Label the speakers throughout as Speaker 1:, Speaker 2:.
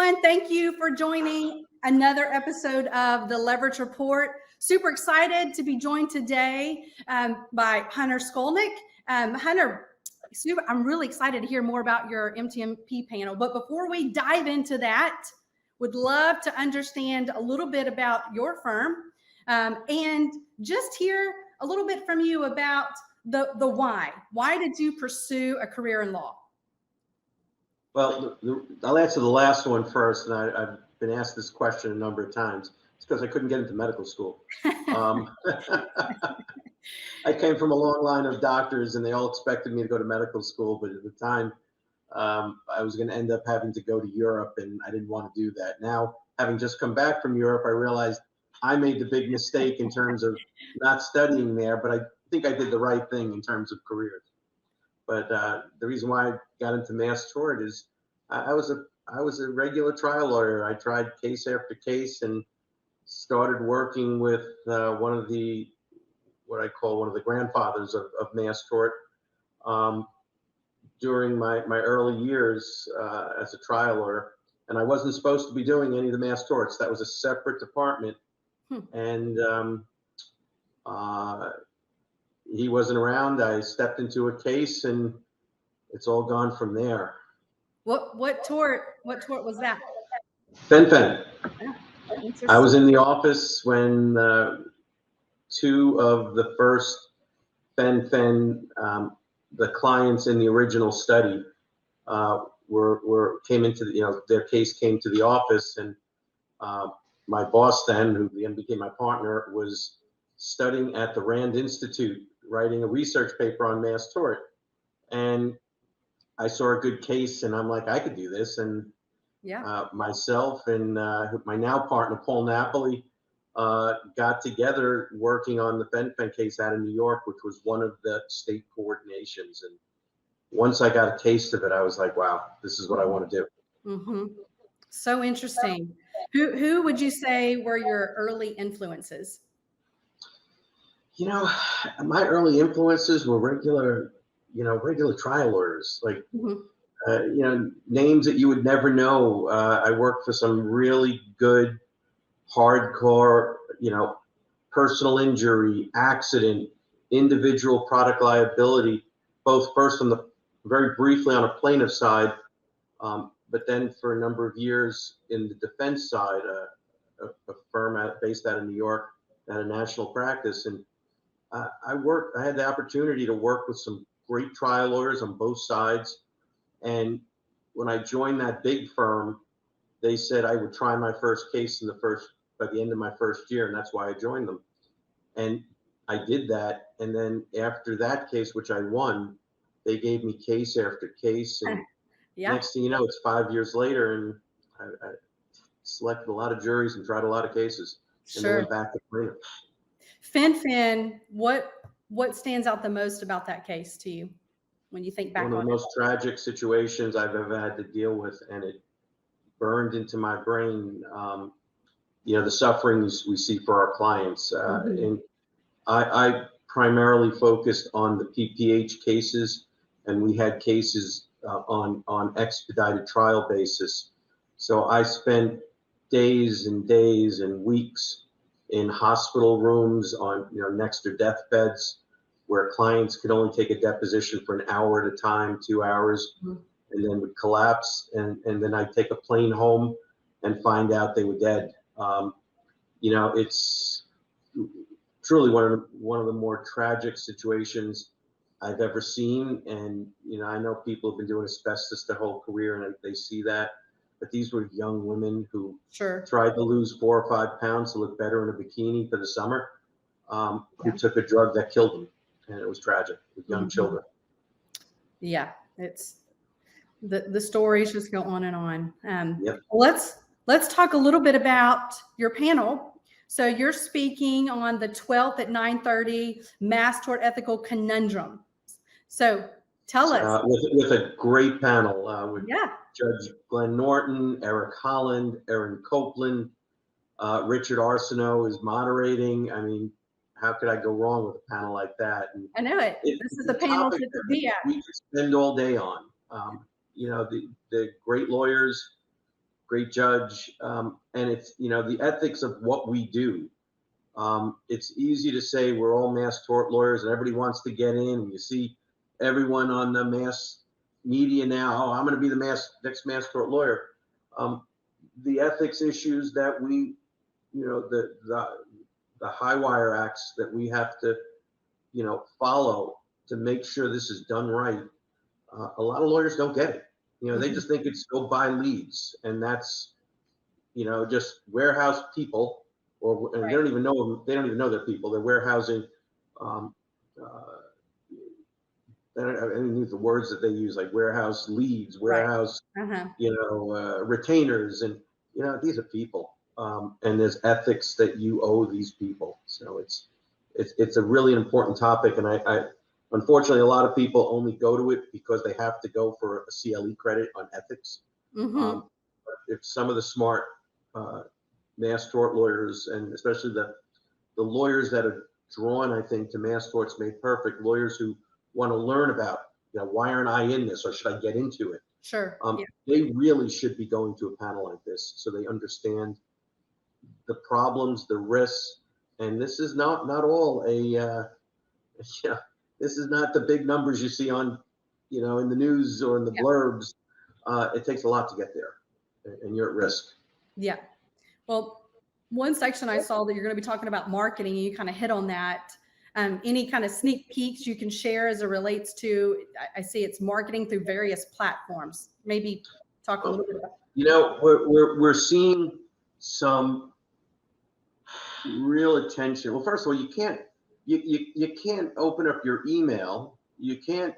Speaker 1: everyone. Thank you for joining another episode of the Leverage Report. Super excited to be joined today by Hunter Shkolnik. Hunter, I'm really excited to hear more about your MTMP panel. But before we dive into that, would love to understand a little bit about your firm and just hear a little bit from you about the why. Why did you pursue a career in law?
Speaker 2: Well, I'll answer the last one first, and I've been asked this question a number of times. It's because I couldn't get into medical school. I came from a long line of doctors, and they all expected me to go to medical school, but at the time, I was going to end up having to go to Europe, and I didn't want to do that. Now, having just come back from Europe, I realized I made the big mistake in terms of not studying there, but I think I did the right thing in terms of careers. But the reason why I got into mass tort is I was a regular trial lawyer. I tried case after case and started working with one of the grandfathers of mass tort during my early years as a trial lawyer. And I wasn't supposed to be doing any of the mass torts. That was a separate department. And he wasn't around. I stepped into a case, and it's all gone from there.
Speaker 1: What tort was that?
Speaker 2: Fen.
Speaker 1: Oh,
Speaker 2: I was in the office when two of the first Fen, the clients in the original study, came into their case came to the office, and my boss then, who then became my partner, was studying at the Rand Institute, writing a research paper on mass tort. And I saw a good case, and I'm like, I could do this. And myself and my now partner, Paul Napoli, got together working on the Fen case out of New York, which was one of the state coordinations. And once I got a taste of it, I was like, wow, this is what I want to do.
Speaker 1: Mm-hmm. So interesting. Who would you say were your early influences?
Speaker 2: My early influences were regular trial lawyers, like, names that you would never know. I worked for some really good, hardcore, personal injury, accident, individual product liability, both first very briefly on a plaintiff side, but then for a number of years in the defense side, a firm based out of New York, at a national practice. And I had the opportunity to work with some great trial lawyers on both sides. And when I joined that big firm, they said I would try my first case by the end of my first year. And that's why I joined them. And I did that. And then after that case, which I won, they gave me case after case. And next thing you know, it's 5 years later, and I selected a lot of juries and tried a lot of cases. And then went back to plaintiff.
Speaker 1: Fen, what stands out the most about that case to you when you think back on it?
Speaker 2: One of the most tragic situations I've ever had to deal with, and it burned into my brain. The sufferings we see for our clients, and I primarily focused on the PPH cases, and we had cases on expedited trial basis. So I spent days and days and weeks in hospital rooms on next to deathbeds, where clients could only take a deposition for an hour at a time, 2 hours, and then would collapse, and then I'd take a plane home and find out they were dead. It's truly one of the more tragic situations I've ever seen. And I know people have been doing asbestos their whole career, and they see that. But these were young women who tried to lose 4 or 5 pounds to look better in a bikini for the summer, who took a drug that killed them. And it was tragic with young children.
Speaker 1: Yeah, it's the stories just go on and on.
Speaker 2: Yep.
Speaker 1: Let's talk a little bit about your panel. So you're speaking on the 12th at 9:30, Mass Tort Ethical Conundrums. So tell us.
Speaker 2: With a great panel with Judge Glenn Norton, Eric Holland, Erin Copeland, Richard Arsenault is moderating. I mean, how could I go wrong with a panel like that? And
Speaker 1: I know it. This is the panel to be at.
Speaker 2: We could spend all day on. The great lawyers, great judge. And it's, the ethics of what we do. It's easy to say we're all mass tort lawyers and everybody wants to get in. And you see everyone on the mass media now, oh, I'm going to be the next mass tort lawyer. The ethics issues that we, the high wire acts that we have to, follow to make sure this is done right. A lot of lawyers don't get it. They just think it's go buy leads, and that's, just warehouse people, and they don't even know them. They don't even know they're people. They're warehousing. I don't use the words that they use, like warehouse leads, warehouse, retainers, and these are people, and there's ethics that you owe these people. So it's a really important topic, and I unfortunately a lot of people only go to it because they have to go for a CLE credit on ethics. If some of the smart mass tort lawyers, and especially the lawyers that are drawn, I think, to mass torts made perfect, lawyers who want to learn about, why aren't I in this, or should I get into it?
Speaker 1: Sure.
Speaker 2: They really should be going to a panel like this so they understand the problems, the risks, and this is not all a, this is not the big numbers you see on, in the news or in the blurbs. It takes a lot to get there, and you're at risk.
Speaker 1: Yeah. Well, one section I saw that you're going to be talking about marketing, and you kind of hit on that. Any kind of sneak peeks you can share as it relates to, I see it's marketing through various platforms. Maybe talk a little bit about.
Speaker 2: We're seeing some real attention. Well, first of all, you can't open up your email. You can't,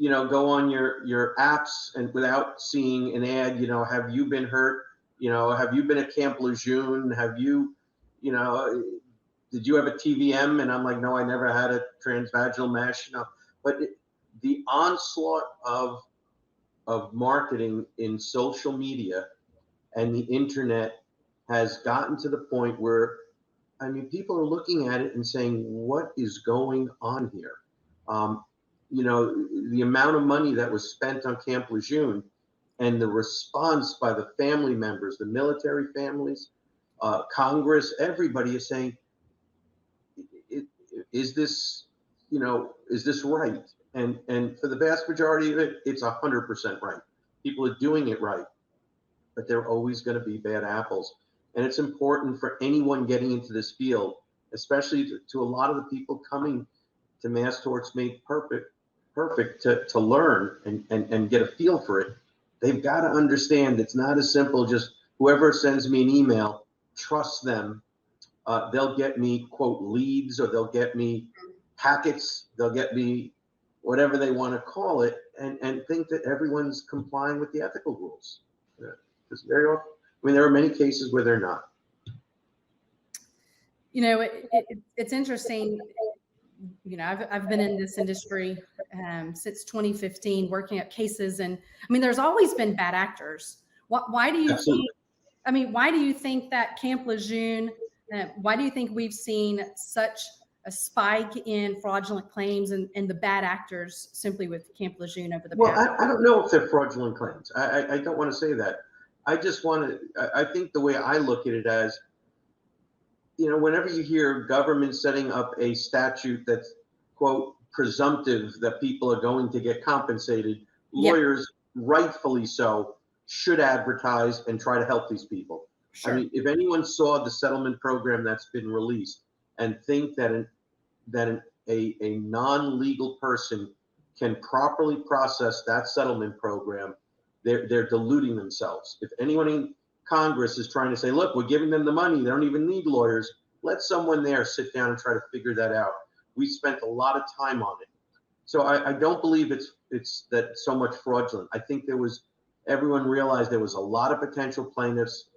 Speaker 2: go on your apps and without seeing an ad. Have you been hurt? Have you been at Camp Lejeune? Have you, did you have a TVM? And I'm like, no, I never had a transvaginal mesh. But the onslaught of marketing in social media and the internet has gotten to the point where, people are looking at it and saying, what is going on here? The amount of money that was spent on Camp Lejeune and the response by the family members, the military families, Congress, everybody is saying, is this right? And for the vast majority of it, it's 100% right. People are doing it right, but there are always going to be bad apples. And it's important for anyone getting into this field, especially to a lot of the people coming to Mass Torts Made Perfect to learn and get a feel for it. They've got to understand it's not as simple just whoever sends me an email, trust them. They'll get me, quote, leads, or they'll get me packets, they'll get me whatever they want to call it, and think that everyone's complying with the ethical rules. Because very often, there are many cases where they're not.
Speaker 1: It's interesting. I've been in this industry since 2015, working at cases, and there's always been bad actors. Why do you
Speaker 2: Absolutely.
Speaker 1: think? Why do you think that Camp Lejeune? Why do you think we've seen such a spike in fraudulent claims and the bad actors simply with Camp Lejeune over the past?
Speaker 2: Well, I don't know if they're fraudulent claims. I don't want to say that. I just want to. I think the way I look at it as, whenever you hear government setting up a statute that's, quote, presumptive that people are going to get compensated, lawyers, rightfully so, should advertise and try to help these people. Sure. If anyone saw the settlement program that's been released and think that a non-legal person can properly process that settlement program, they're deluding themselves. If anyone in Congress is trying to say, look, we're giving them the money, they don't even need lawyers, let someone there sit down and try to figure that out. We spent a lot of time on it. So I don't believe it's that so much fraudulent. I think everyone realized there was a lot of potential plaintiffs.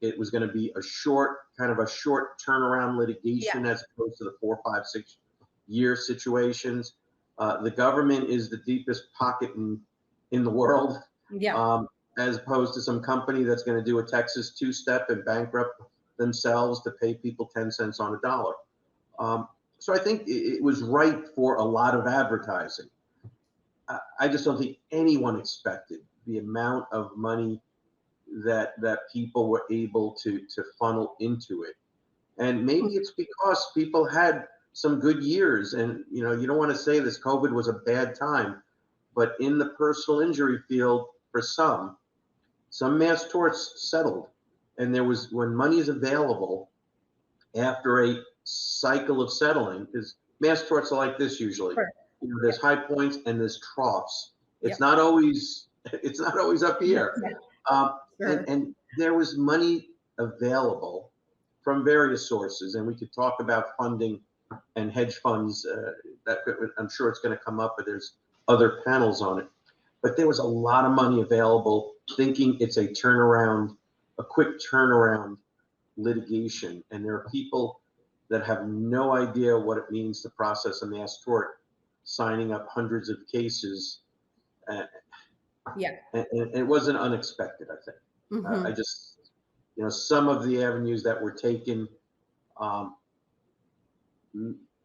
Speaker 2: It was going to be a short turnaround litigation as opposed to the 4, 5, 6 year situations. The government is the deepest pocket in the world, as opposed to some company that's going to do a Texas two-step and bankrupt themselves to pay people 10 cents on a dollar. So I think it was right for a lot of advertising. I just don't think anyone expected the amount of money that people were able to funnel into it. And maybe it's because people had some good years, and you don't want to say this COVID was a bad time, but in the personal injury field, for some mass torts settled, and there was, when money is available after a cycle of settling, because mass torts are like this usually.
Speaker 1: Sure.
Speaker 2: There's high points and there's troughs. It's
Speaker 1: Yep.
Speaker 2: not always up here.
Speaker 1: Yeah. Sure.
Speaker 2: And there was money available from various sources, and we could talk about funding and hedge funds. I'm sure it's going to come up, but there's other panels on it. But there was a lot of money available, thinking it's a quick turnaround litigation, and there are people that have no idea what it means to process a mass tort, signing up hundreds of cases.
Speaker 1: Yeah.
Speaker 2: And it wasn't unexpected, I think.
Speaker 1: Mm-hmm.
Speaker 2: I just, some of the avenues that were taken,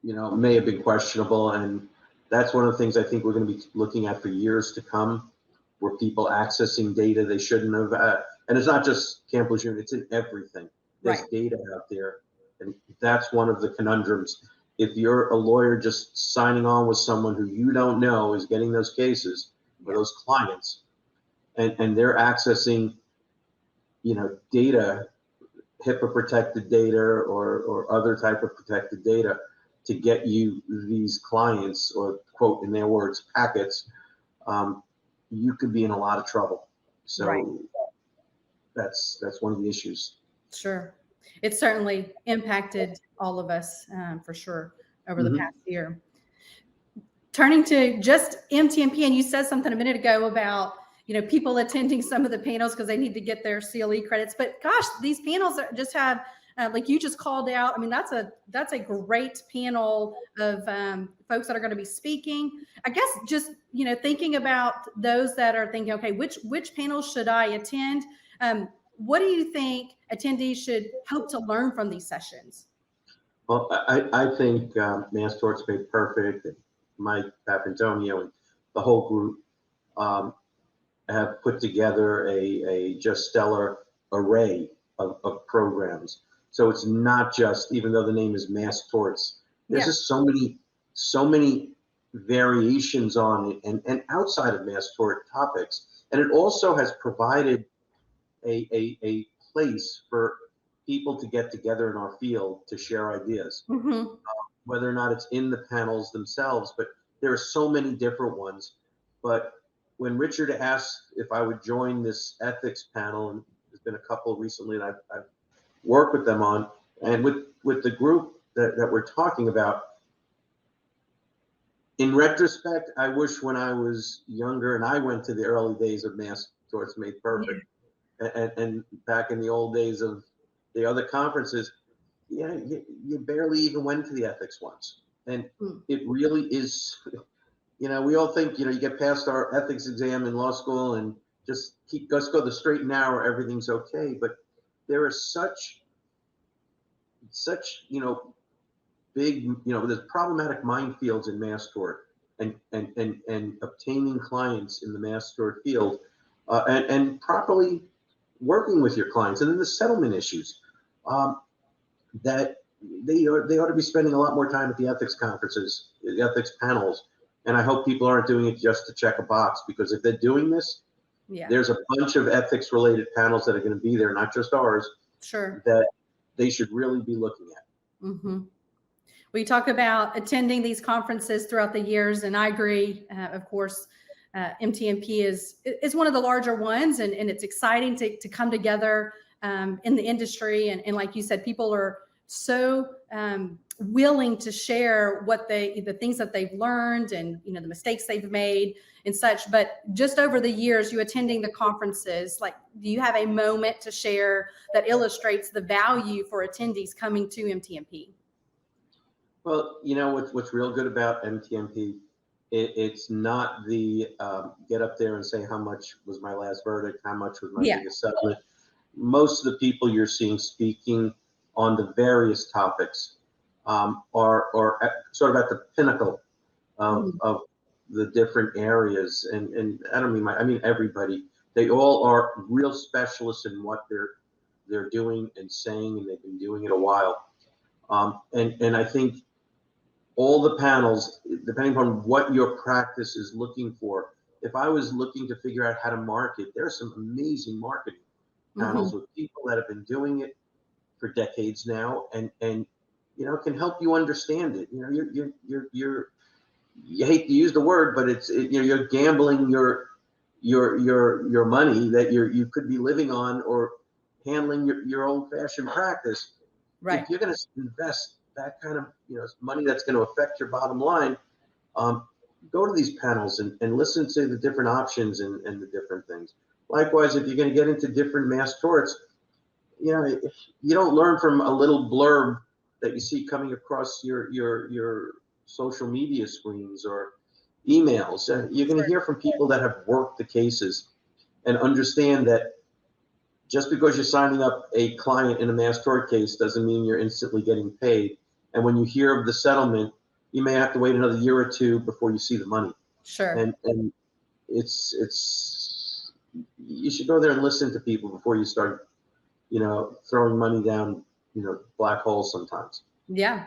Speaker 2: may have been questionable. And that's one of the things I think we're going to be looking at for years to come, where people accessing data they shouldn't have. And it's not just Camp Lejeune, it's in everything. There's
Speaker 1: Right.
Speaker 2: data out there. And that's one of the conundrums. If you're a lawyer just signing on with someone who you don't know is getting those cases for those clients, and they're accessing, data, HIPAA protected data or other type of protected data to get you these clients, or quote in their words, packets, you could be in a lot of trouble. So
Speaker 1: Right.
Speaker 2: that's one of the issues.
Speaker 1: Sure. It's certainly impacted all of us, for sure, over the past year. Turning to just MTMP, and you said something a minute ago about, people attending some of the panels because they need to get their CLE credits. But gosh, these panels just have, like you just called out. I mean, that's a great panel of folks that are going to be speaking. I guess just, thinking about those that are thinking, okay, which panels should I attend? What do you think attendees should hope to learn from these sessions?
Speaker 2: Well, I think Mass Torts Made Perfect, and Mike Papantonio, and the whole group have put together a just stellar array of programs. So it's not just, even though the name is Mass Torts, there's just so many variations on it, and outside of mass tort topics. And it also has provided a place for people to get together in our field to share ideas, whether or not it's in the panels themselves, but there are so many different ones. But when Richard asked if I would join this ethics panel, and there's been a couple recently that I've worked with them on, and with the group that we're talking about, in retrospect, I wish when I was younger and I went to the early days of Mass Torts Made Perfect, and back in the old days of the other conferences, you barely even went to the ethics ones. And it really is, we all think, you get past our ethics exam in law school and just let's go the straight and narrow, everything's okay. But there are such, big, there's problematic minefields in mass tort, and obtaining clients in the mass tort field, and properly working with your clients, and then the settlement issues, that they ought to be spending a lot more time at the ethics conferences, the ethics panels. And I hope people aren't doing it just to check a box, because if they're doing this, there's a bunch of ethics related panels that are going to be there, not just ours, that they should really be looking at.
Speaker 1: We talk about attending these conferences throughout the years, and I agree. Of course, MTMP is one of the larger ones, and it's exciting to come together in the industry. And like you said, people are so willing to share the things that they've learned, and the mistakes they've made and such. But just over the years, you attending the conferences, like, do you have a moment to share that illustrates the value for attendees coming to MTMP?
Speaker 2: Well, what's real good about MTMP, it's not the get up there and say how much was my last verdict, how much was my biggest settlement. Most of the people you're seeing speaking on the various topics are sort of at the pinnacle of the different areas. And I don't mean I mean everybody They all are real specialists in what they're doing and saying, and they've been doing it a while. And I think all the panels, depending on what your practice is looking for, if I was looking to figure out how to market, there are some amazing marketing panels with people that have been doing it for decades now, and you know, can help you understand it. You know, you hate to use the word, but you know, you're gambling your money that you could be living on, or handling your old-fashioned practice.
Speaker 1: Right.
Speaker 2: If you're going to invest that kind of, you know, money that's going to affect your bottom line, go to these panels and listen to the different options and the different things. Likewise, if you're going to get into different mass torts, you know, you don't learn from a little blurb that you see coming across your social media screens or emails. You're going to hear from people that have worked the cases and understand that just because you're signing up a client in a mass tort case doesn't mean you're instantly getting paid. And when you hear of the settlement, you may have to wait another year or two before you see the money.
Speaker 1: Sure.
Speaker 2: And it's you should go there and listen to people before you start, you know, throwing money down, you know, black holes sometimes.
Speaker 1: Yeah.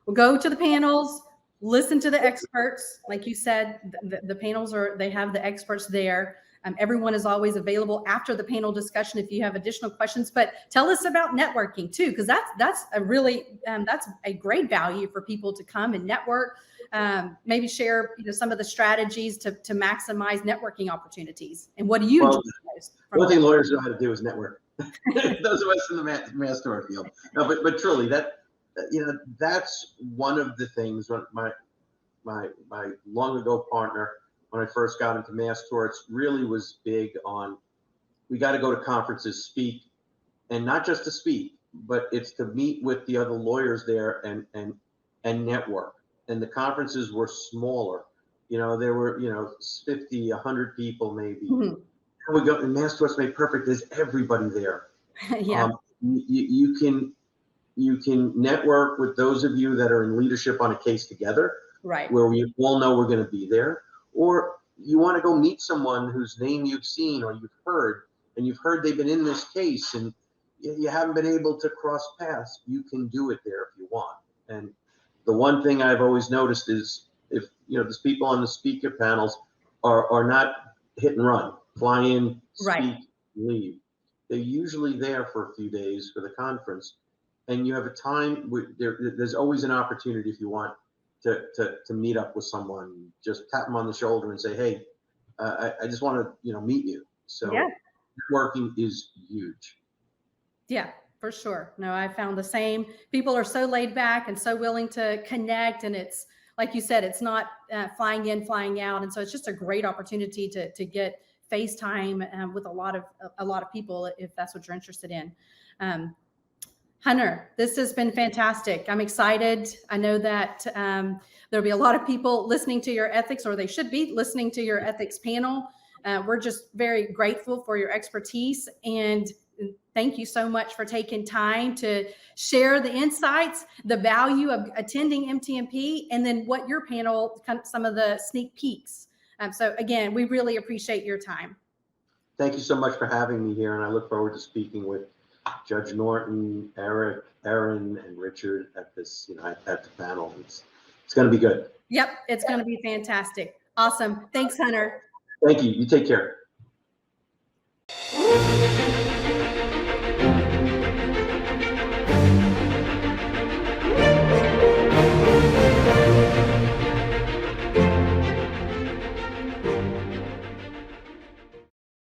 Speaker 1: Well, go to the panels, listen to the experts. Like you said, the panels they have the experts there. Everyone is always available after the panel discussion if you have additional questions. But tell us about networking too, because that's a really that's a great value for people to come and network. Maybe share, you know, some of the strategies to maximize networking opportunities. And what do you enjoy most?
Speaker 2: One thing lawyers know how to do is network. Those of us in the mass tort field. No, but truly, that, you know, that's one of the things. When my long ago partner, when I first got into mass torts, really was big on, we got to go to conferences, speak, and not just to speak, but it's to meet with the other lawyers there and network. And the conferences were smaller. You know, there were, you know, 50, 100 people maybe. And we go, and mass torts made perfect. There's everybody there.
Speaker 1: Yeah.
Speaker 2: You can network with those of you that are in leadership on a case together,
Speaker 1: right,
Speaker 2: where we all know we're going to be there. Or you want to go meet someone whose name you've seen or you've heard, and you've heard they've been in this case, and you haven't been able to cross paths. You can do it there if you want. And the one thing I've always noticed is, if, you know, these people on the speaker panels are not hit and run, fly in, speak, leave. They're usually there for a few days for the conference, and you have a time where there's always an opportunity, if you want to meet up with someone. Just tap them on the shoulder and say, hey, I just want to, you know, meet you. So networking is huge.
Speaker 1: Yeah, for sure. No, I found the same. People are so laid back and so willing to connect, and it's like you said, it's not flying in, flying out, and so it's just a great opportunity to get FaceTime with a lot of people if that's what you're interested in. Hunter, this has been fantastic. I'm excited. I know that there'll be a lot of people listening to your ethics, or they should be listening to your ethics panel. We're just very grateful for your expertise, and thank you so much for taking time to share the insights, the value of attending MTMP, and then what your panel, some of the sneak peeks. So again, we really appreciate your time.
Speaker 2: Thank you so much for having me here, and I look forward to speaking with Judge Norton, Eric, Erin, and Richard at this, you know, at the panel. It's going to be good.
Speaker 1: Yep, it's going to be fantastic. Awesome. Thanks, Hunter.
Speaker 2: Thank you. You take care.